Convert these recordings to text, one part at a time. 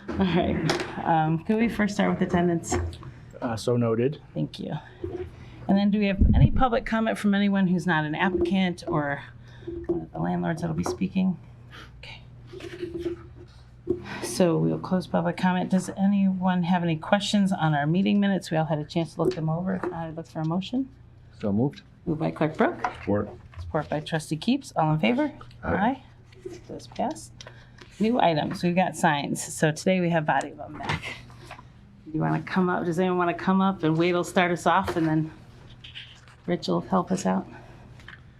All right. Could we first start with attendance? So noted. Thank you. And then do we have any public comment from anyone who's not an applicant or one of the landlords that'll be speaking? Okay. So we'll close public comment. Does anyone have any questions on our meeting minutes? We all had a chance to look them over. I look for a motion. So moved. Moved by Clerk Brooke. Support. Support by Trustee Keeps. All in favor? Aye. Those pass. New items. We've got signs. So today we have body of them back. You want to come up? Does anyone want to come up and Wade will start us off and then Rich will help us out?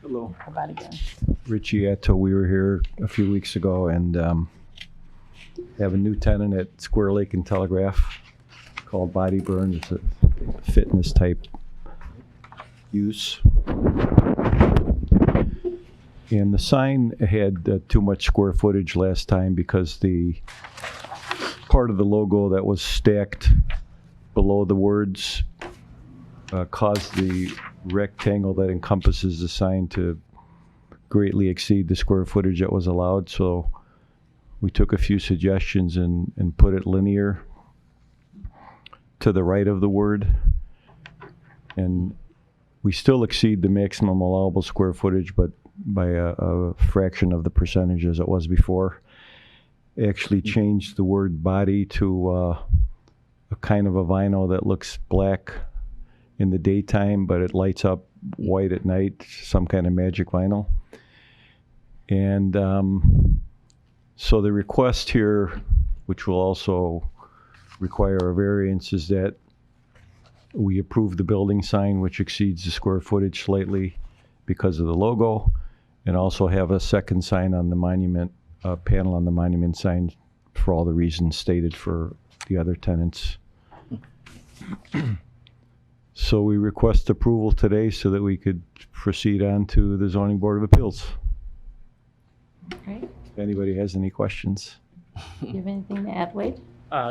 Hello. Our body burn. Richie Atto, we were here a few weeks ago and have a new tenant at Square Lake and Telegraph called Body Burn. It's a fitness type use. And the sign had too much square footage last time because the part of the logo that was stacked below the words caused the rectangle that encompasses the sign to greatly exceed the square footage that was allowed. So we took a few suggestions and put it linear to the right of the word. And we still exceed the maximum allowable square footage, but by a fraction of the percentage as it was before. Actually changed the word body to a kind of a vinyl that looks black in the daytime, but it lights up white at night, some kind of magic vinyl. And so the request here, which will also require a variance, is that we approve the building sign, which exceeds the square footage slightly because of the logo, and also have a second sign on the monument, panel on the monument sign for all the reasons stated for the other tenants. So we request approval today so that we could proceed on to the Zoning Board of Appeals. Great. If anybody has any questions. Do you have anything to add, Wade?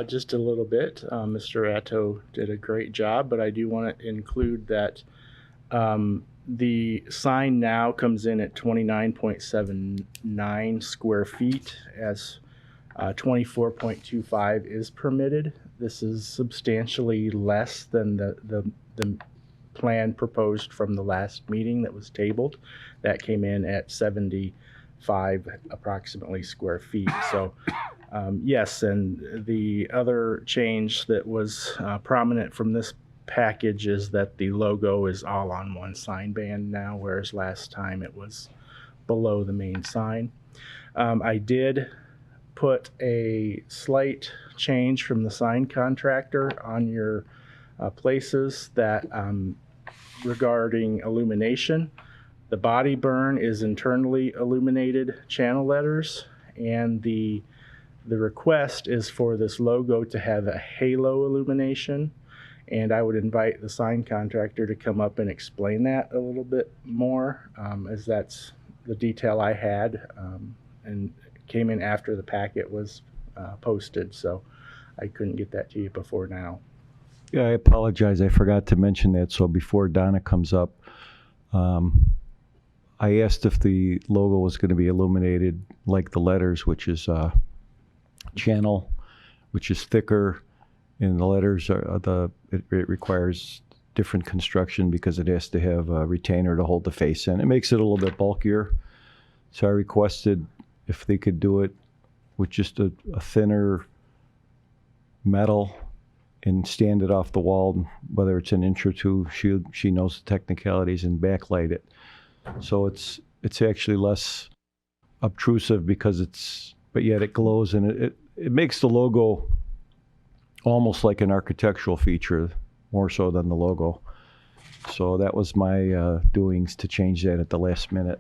Just a little bit. Mr. Atto did a great job, but I do want to include that the sign now comes in at 29.79 square feet as 24.25 is permitted. This is substantially less than the plan proposed from the last meeting that was tabled. That came in at 75 approximately square feet. So yes, and the other change that was prominent from this package is that the logo is all on one sign band now, whereas last time it was below the main sign. I did put a slight change from the sign contractor on your places that regarding illumination. The body burn is internally illuminated channel letters, and the request is for this logo to have a halo illumination. And I would invite the sign contractor to come up and explain that a little bit more, as that's the detail I had, and came in after the packet was posted, so I couldn't get that to you before now. Yeah, I apologize. I forgot to mention that. So before Donna comes up, I asked if the logo was going to be illuminated like the letters, which is channel, which is thicker. And the letters are it requires different construction because it has to have a retainer to hold the face in. It makes it a little bit bulkier. So I requested if they could do it with just a thinner metal and stand it off the wall, whether it's an inch or two. She knows the technicalities, and backlight it. So it's actually less obtrusive but yet it glows, and it makes the logo almost like an architectural feature, more so than the logo. So that was my doings to change that at the last minute.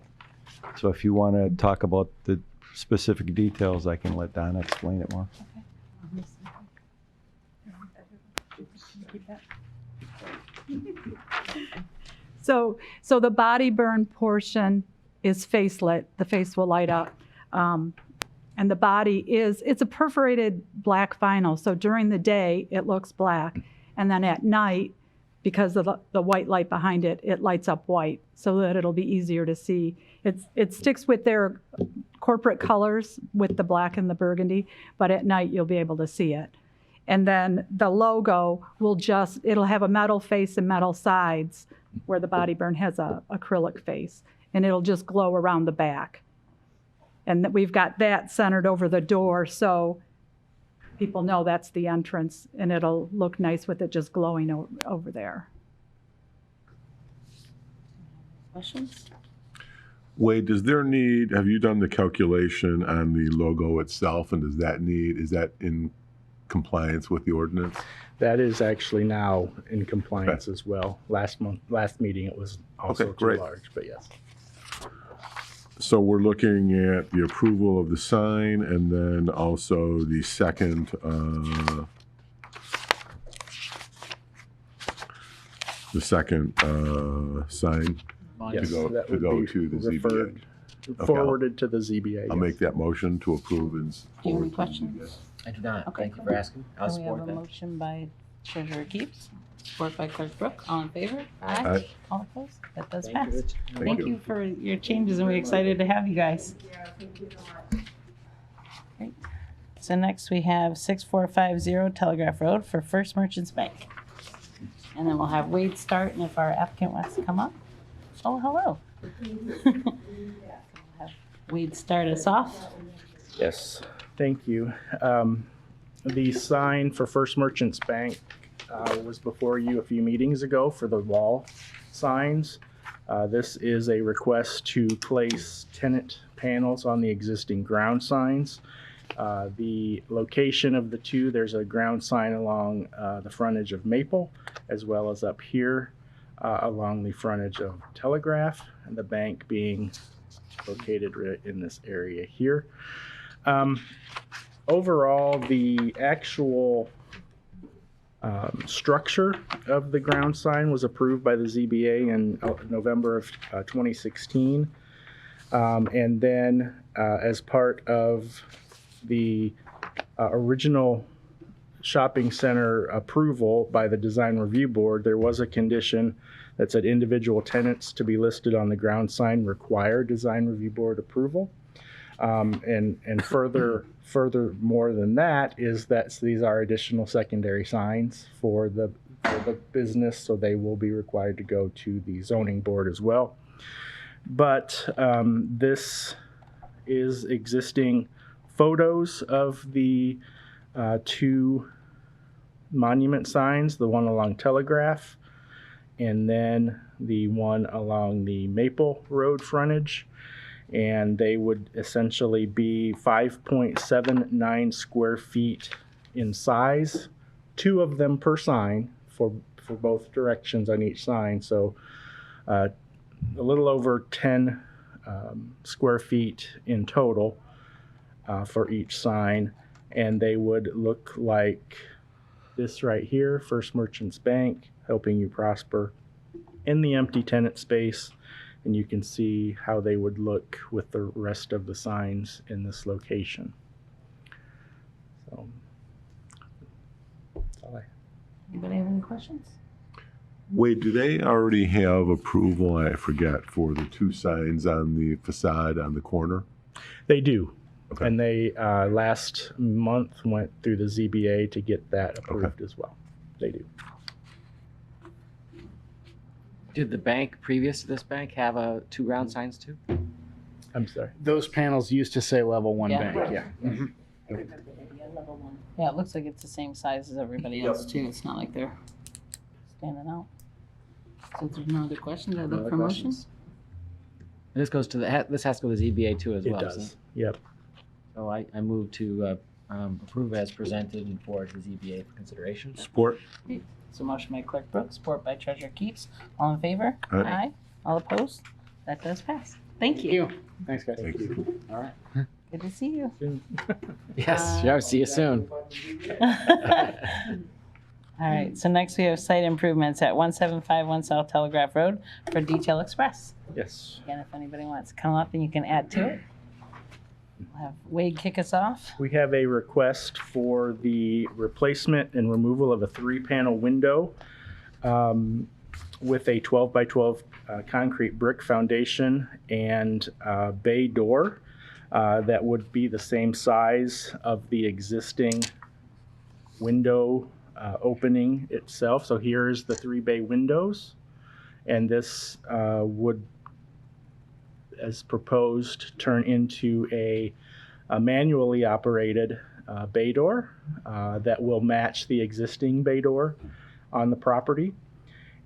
So if you want to talk about the specific details, I can let Donna explain it more. So the body burn portion is face lit. The face will light up. And the body it's a perforated black vinyl. So during the day, it looks black. And then at night, because of the white light behind it, it lights up white so that it'll be easier to see. It sticks with their corporate colors with the black and the burgundy, but at night you'll be able to see it. And then the logo it'll have a metal face and metal sides where the body burn has a acrylic face, and it'll just glow around the back. And we've got that centered over the door, so people know that's the entrance, and it'll look nice with it just glowing over there. Questions? Wade, have you done the calculation on the logo itself, and is that in compliance with the ordinance? That is actually now in compliance as well. Last meeting, it was also Okay, too great. large, but yes. So we're looking at the approval of the sign and then also the second, sign Yes, go- that to would go be to the ZBA. referred- Forwarded to the ZBA. I'll yes. make that motion to approve and. Do you have any forward to the questions? I do not. Okay, Thank you cool. for asking. I'll And we have support a that. motion by Treasurer Keeps, support by Clerk Brooke. All in favor? Aye. All opposed? That does Thank you, pass. Rich. Thank you for your changes, and we're excited to have you guys. Great. So next we have 6450 Telegraph Road for First Merchants Bank. And then we'll have Wade start, and if our applicant wants to come up. Oh, hello. Have Wade start us off. Yes, thank you. The sign for First Merchants Bank was before you a few meetings ago for the wall signs. This is a request to place tenant panels on the existing ground signs. The location of the two, there's a ground sign along the frontage of Maple, as well as up here along the frontage of Telegraph, and the bank being located right in this area here. Overall, the actual structure of the ground sign was approved by the ZBA in November of 2016. And then as part of the original shopping center approval by the Design Review Board, there was a condition that said individual tenants to be listed on the ground sign require Design Review Board approval. And further more than that is that these are additional secondary signs for the business, so they will be required to go to the zoning board as well. But this is existing photos of the two monument signs, the one along Telegraph and then the one along the Maple Road frontage. And they would essentially be 5.79 square feet in size, 2 of them per sign for both directions on each sign. So a little over 10 square feet in total for each sign. And they would look like this right here, First Merchants Bank, helping you prosper, in the empty tenant space. And you can see how they would look with the rest of the signs in this location. So, that's all I have. Anybody have any questions? Wade, do they already have approval, I forget, for the 2 signs on the facade on the corner? They do. Okay. And they last month went through the ZBA to get that approved as well. They do. Did the bank previous to this bank have 2 ground signs too? I'm sorry. Those panels used to say level 1 Yeah. bank, yeah. Yeah, it looks like it's the same size as everybody else too. It's not like they're standing out. So if there's no other questions, I look for motions. And this goes to this has to go to the ZBA too as It well. does. doesn't Yep. it? So I move to approve as presented and forward to the ZBA for consideration. Support? So motion by Clerk Brooks, support by Treasurer Keeps. All in favor? Aye. All opposed? That does pass. Thank you. Thanks, guys. Thank you. All right. Good to see you. Yes, sure. See you soon. All right, so next we have site improvements at 1751 South Telegraph Road for Detail Express. Yes. Again, if anybody wants to come up and you can add to it. We'll have Wade kick us off. We have a request for the replacement and removal of a 3-panel window with a 12 by 12 concrete brick foundation and bay door that would be the same size of the existing window opening itself. So here's the 3 bay windows, and this would, as proposed, turn into a manually operated bay door that will match the existing bay door on the property.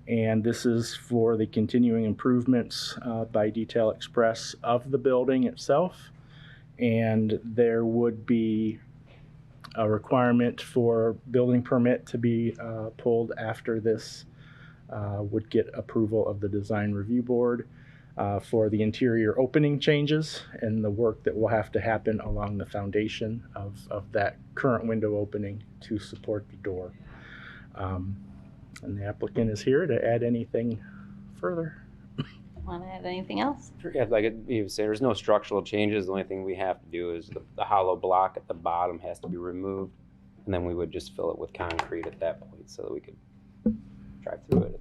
And this is for the continuing improvements by Detail Express of the building itself. And there would be a requirement for building permit to be pulled after this would get approval of the Design Review Board for the interior opening changes and the work that will have to happen along the foundation of that current window opening to support the door. And the applicant is here to add anything further. Want to add anything else? Yeah, like you say, there's no structural changes. The only thing we have to do is the hollow block at the bottom has to be removed, and then we would just fill it with concrete at that point so that we could drive through it.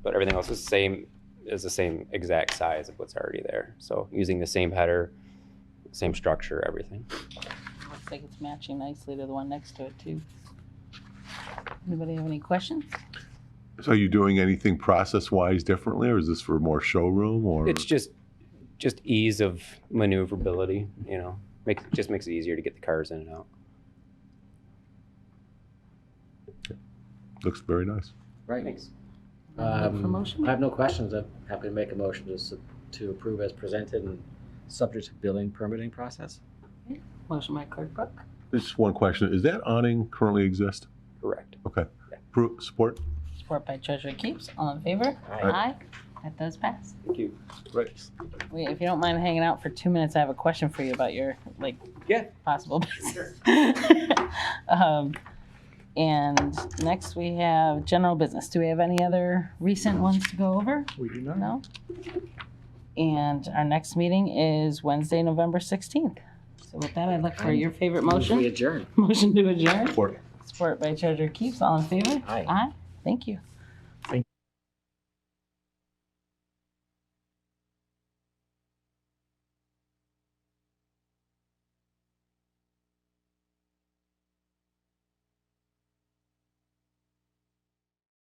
But everything else is the same exact size of what's already there. So using the same header, same structure, everything. Looks like it's matching nicely to the one next to it too. Anybody have any questions? So are you doing anything process-wise differently, or is this for more showroom, or? It's just ease of maneuverability, you know. Just makes it easier to get the cars in and out. Looks very nice. Right. Thanks. For motion? I have no questions. I'm happy to make a motion to approve as presented and subject to building permitting process. Motion by Clerk Brooke. Just one question. Is that awning currently exist? Correct. Okay. Support? Support by Treasurer Keeps. All in favor? Aye. That does pass. Thank you. Right. Wait, if you don't mind hanging out for 2 minutes, I have a question for you about your, Yeah. possible business. And next we have general business. Do we have any other recent ones to go over? We do not. No? And our next meeting is Wednesday, November 16th. So with that, I'd look for your favorite We motion. adjourn. Motion to adjourn. Support. Support by Treasurer Keeps. All in favor? Aye. Aye. Thank you.